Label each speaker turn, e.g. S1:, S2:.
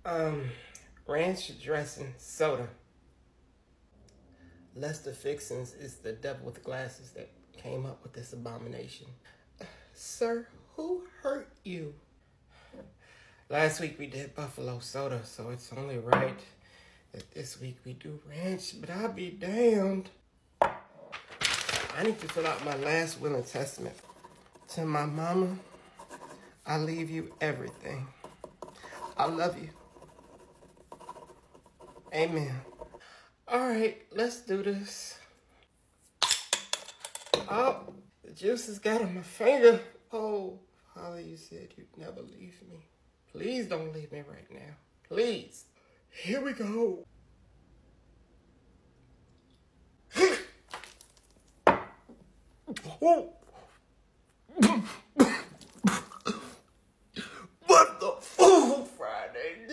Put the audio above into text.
S1: Um, Ranch dressing, soda. Lester Fixins is the devil with glasses that came up with this abomination. Sir, who hurt you? Last week we did buffalo soda, so it's only right that this week we do ranch, but I'll be damned. I need to fill out my last will and testament. To my mama, I leave you everything. I love you. Amen. All right, let's do this. Oh, the juice has got on my finger. Oh, Father, you said you'd never leave me. Please don't leave me right now. Please. Here we go. Oh. What the Friday?